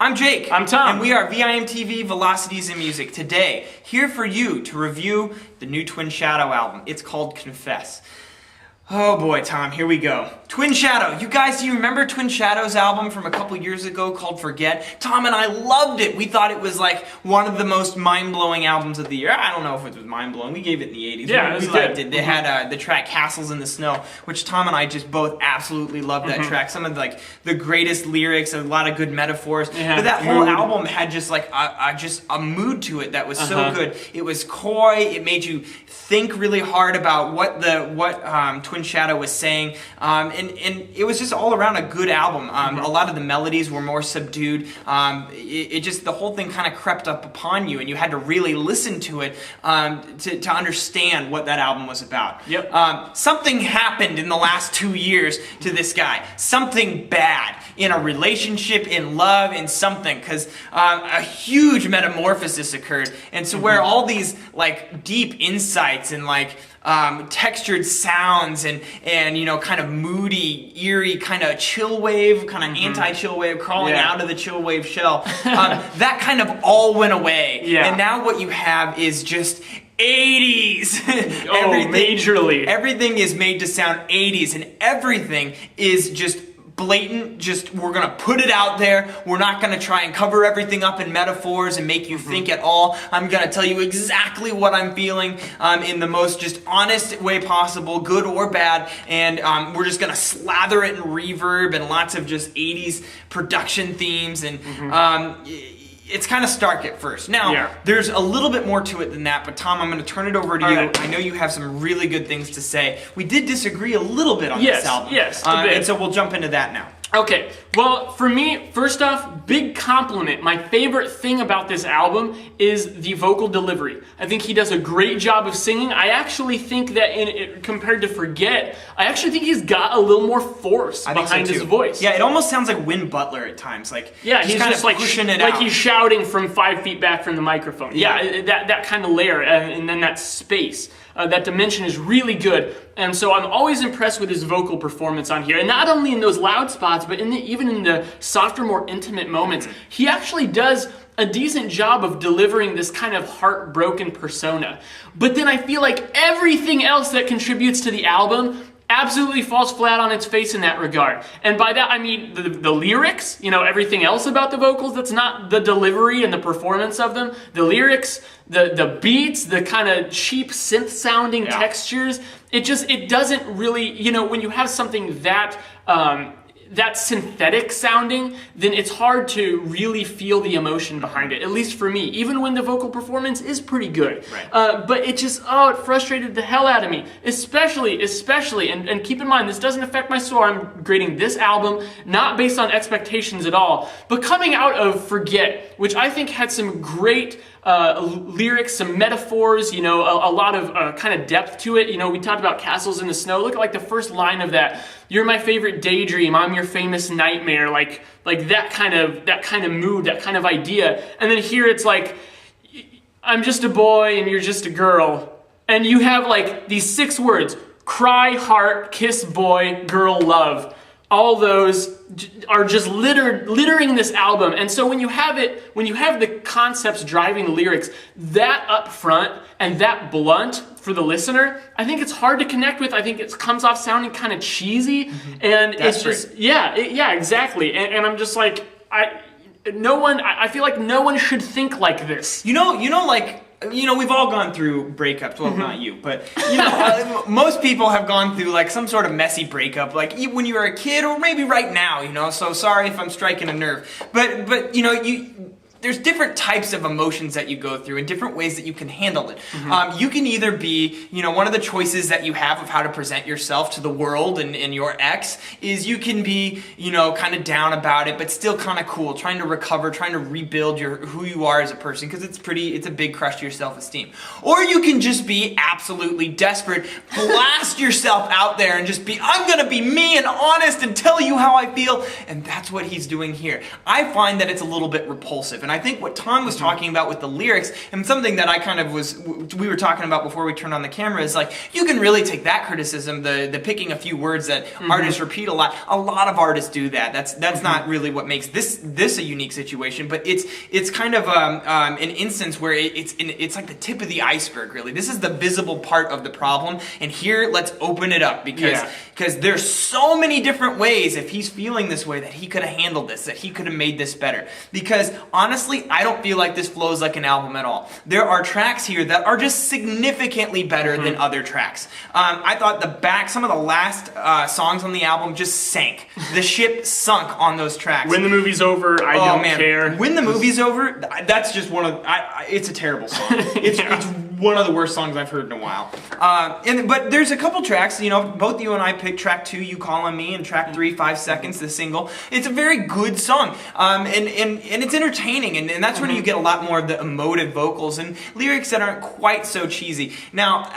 I'm Jake. I'm Tom. And we are VIMTV Velocities in Music. Today, here for you to review the new Twin Shadow album. It's called Confess. Oh boy, Tom, here we go. Twin Shadow. You guys, do you remember Twin Shadow's album from a couple years ago called Forget? Tom and I loved it. We thought it was like one of the most mind-blowing albums of the year. I don't know if it was mind-blowing. We gave it in the 80s. Yeah, we liked it. They had the track Castles in the Snow, which Tom and I just both absolutely loved that track. Some of the greatest lyrics, a lot of good metaphors. Yeah, but that whole album had just like a mood to it that was so good. It was coy. It made you think really hard about what Twin Shadow was saying, and it was just all around a good album. A lot of the melodies were more subdued. It just, the whole thing kind of crept up upon you, and you had to really listen to it to understand what that album was about. Yep. Something happened in the last 2 years to this guy. Something bad in a relationship, in love, in something, because a huge metamorphosis occurred, and so where all these like deep insights and like textured sounds and you know, kind of moody, eerie, kind of chill wave, kind of anti-chill wave crawling out of the chill wave shell, that kind of all went away. And now what you have is just 80s. Majorly. Everything is made to sound 80s, and everything is just blatant, just we're gonna put it out there. We're not gonna try and cover everything up in metaphors and make you think at all. I'm gonna tell you exactly what I'm feeling in the most just honest way possible, good or bad, and we're just gonna slather it in reverb and lots of just 80s production themes, and it's kind of stark at first. Now, there's a little bit more to it than that, but Tom, I'm going to turn it over to you. Right. I know you have some really good things to say. We did disagree a little bit on this album. Yes, and so we'll jump into that now. Okay, well, for me, first off, big compliment. My favorite thing about this album is the vocal delivery. I think he does a great job of singing. I actually think that compared to Forget, I actually think he's got a little more force behind his voice. Yeah, it almost sounds like Win Butler at times. Like, he's kind just of like pushing it out. Like he's shouting from 5 feet back from the microphone. That kind of layer, and then that space. That dimension is really good, and so I'm always impressed with his vocal performance on here, and not only in those loud spots, but even in the softer, more intimate moments. He actually does a decent job of delivering this kind of heartbroken persona. But then I feel like everything else that contributes to the album absolutely falls flat on its face in that regard. And by that I mean the lyrics, you know, everything else about the vocals that's not the delivery and the performance of them, the lyrics, the beats, the kind of cheap synth sounding textures, it doesn't really, you know, when you have something that that's synthetic sounding, then it's hard to really feel the emotion behind it, at least for me, even when the vocal performance is pretty good. But it just, it frustrated the hell out of me, especially, and keep in mind, this doesn't affect my score. I'm grading this album not based on expectations at all, but coming out of Forget, which I think had some great lyrics, some metaphors, you know, a lot of kind of depth to it. You know, we talked about Castles in the Snow. Look at like the first line of that. You're my favorite daydream. I'm your famous nightmare. Like that kind of mood, that kind of idea. And then here it's like, I'm just a boy and you're just a girl. And you have like these 6 words: cry, heart, kiss, boy, girl, love. All those are just littering this album. And so when you have the concepts driving the lyrics that up front and that blunt for the listener, I think it's hard to connect with. I think it comes off sounding kind of cheesy, and it's just exactly. And I'm just like, I feel like no one should think like this. You know, we've all gone through breakups. Well, not you, but you know, most people have gone through like some sort of messy breakup, like when you were a kid, or maybe right now. You know, so sorry if I'm striking a nerve, but you know, there's different types of emotions that you go through and different ways that you can handle it. You can either be, you know, one of the choices that you have of how to present yourself to the world and your ex is you can be, you know, kind of down about it, but still kind of cool, trying to recover, trying to rebuild who you are as a person, because it's a big crush to your self-esteem. Or you can just be absolutely desperate, blast yourself out there and just be, I'm gonna be me and honest and tell you how I feel, and that's what he's doing here. I find that it's a little bit repulsive, and And I think what Tom was talking about with the lyrics, and something that I kind of we were talking about before we turned on the camera, is like, you can really take that criticism, the picking a few words that artists repeat a lot. A lot of artists do that. That's not really what makes this a unique situation, but it's kind of an instance where it's like the tip of the iceberg, really. This is the visible part of the problem, and here let's open it up, because there's so many different ways, if he's feeling this way, that he could have handled this, that he could have made this better. Because honestly, I don't feel like this flows like an album at all. There are tracks here that are just significantly better than other tracks. I thought some of the last songs on the album just sank. The ship sunk on those tracks. When the movie's over, I don't care. When the movie's over, that's just one of it's a terrible song. It's one of the worst songs I've heard in a while. But there's a couple tracks, both you and I picked track 2, You Call on Me, and track 3, 5 Seconds, the single. It's a very good song, and it's entertaining, and that's when you get a lot more of the emotive vocals and lyrics that aren't quite so cheesy. Now,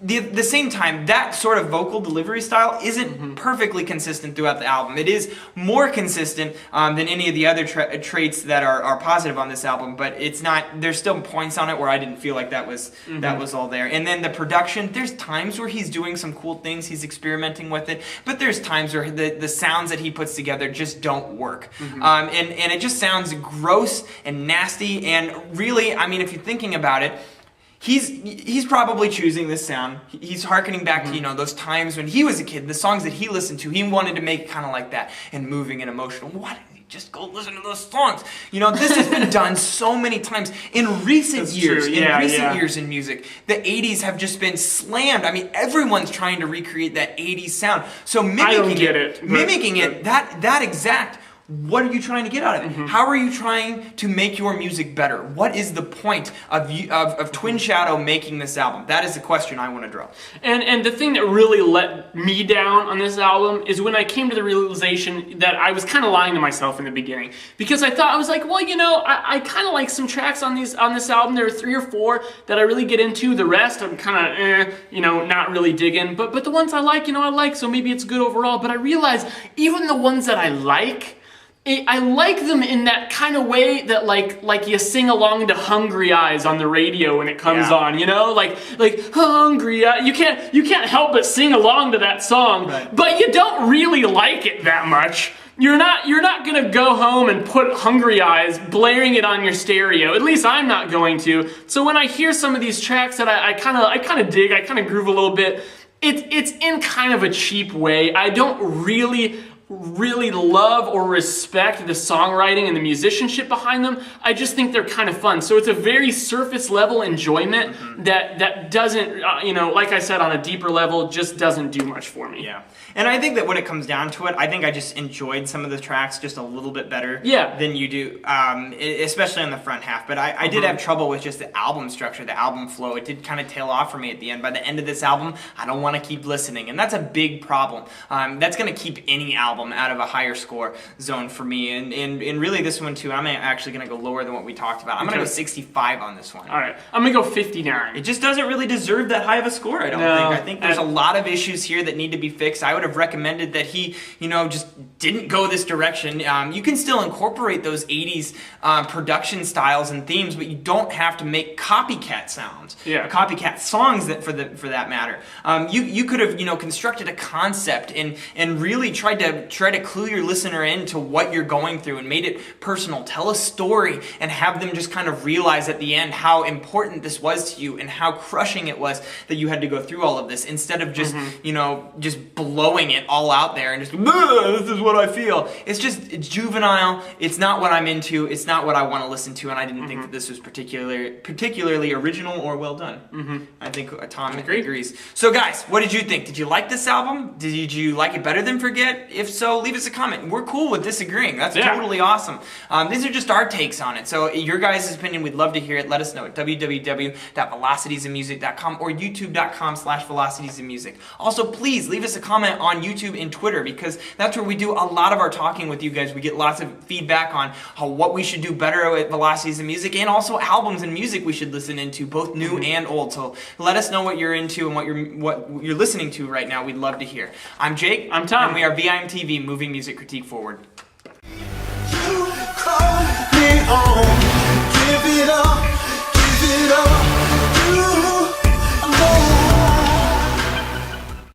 the same time, that sort of vocal delivery style isn't perfectly consistent throughout the album. It is more consistent than any of the other traits that are positive on this album, but it's not. There's still points on it where I didn't feel like that was all there. And then the production, there's times where he's doing some cool things, he's experimenting with it, but there's times where the sounds that he puts together just don't work. And it just sounds gross and nasty, and really, I mean, if you're thinking about it, He's probably choosing this sound. He's hearkening back to, those times when he was a kid, the songs that he listened to. He wanted to make it kind of like that, and moving and emotional. Why didn't he just go listen to those songs? This has been done so many times in recent years. Years in music, the 80s have just been slammed. I mean, everyone's trying to recreate that 80s sound. So mimicking it, that exact. What are you trying to get out of it? How are you trying to make your music better? What is the point of Twin Shadow making this album? That is the question I want to draw. And the thing that really let me down on this album is when I came to the realization that I was kind of lying to myself in the beginning. Because I was like, well, I kind of like some tracks on this album. There are 3 or 4 that I really get into. The rest I'm kind of, not really digging. But the ones I like, I like, so maybe it's good overall. But I realized even the ones that I like them in that kind of way that like you sing along to Hungry Eyes on the radio when it comes on, like Hungry Eyes. You can't help but sing along to that song, but you don't really like it that much. You're not gonna go home and put Hungry Eyes, blaring it on your stereo. At least I'm not going to. So when I hear some of these tracks that I kind of dig, I kind of groove a little bit, it's in kind of a cheap way. I don't really love or respect the songwriting and the musicianship behind them. I just think they're kind of fun. So it's a very surface level enjoyment that doesn't, like I said, on a deeper level, just doesn't do much for me. Yeah. And I think that when it comes down to it, I think I just enjoyed some of the tracks just a little bit better than you do, especially on the front half. But I did have trouble with just the album structure, the album flow. It did kind of tail off for me at the end. By the end of this album, I don't want to keep listening. And that's a big problem. That's going to keep any album out of a higher score zone for me. And really this one too, I'm actually going to go lower than what we talked about. I'm going to go 65 on this one. All right. I'm going to go 59. It just doesn't really deserve that high of a score, I don't think. I think there's a lot of issues here that need to be fixed. I would have recommended that he, just didn't go this direction. You can still incorporate those 80s production styles and themes, but you don't have to make copycat sounds. Yeah. Copycat songs for that matter. You could have, constructed a concept and really tried to clue your listener into what you're going through and made it personal. Tell a story and have them just kind of realize at the end how important this was to you and how crushing it was that you had to go through all of this, instead of just, just blowing it all out there and just, this is what I feel. It's juvenile. It's not what I'm into. It's not what I want to listen to, and I didn't think that this was particularly original or well done. I think Tom agrees. So guys, what did you think? Did you like this album? Did you like it better than Forget? If so, leave us a comment. We're cool with disagreeing. That's totally awesome. These are just our takes on it. So your guys' opinion, we'd love to hear it. Let us know at www.velocitiesandmusic.com or youtube.com/velocitiesandmusic. Also, please leave us a comment on YouTube and Twitter, because that's where we do a lot of our talking with you guys. We get lots of feedback on what we should do better at Velocities and Music, and also albums and music we should listen into, both new and old. So let us know what you're into and what you're listening to right now. We'd love to hear. I'm Jake. I'm Tom. And we are VIMTV, moving music critique forward.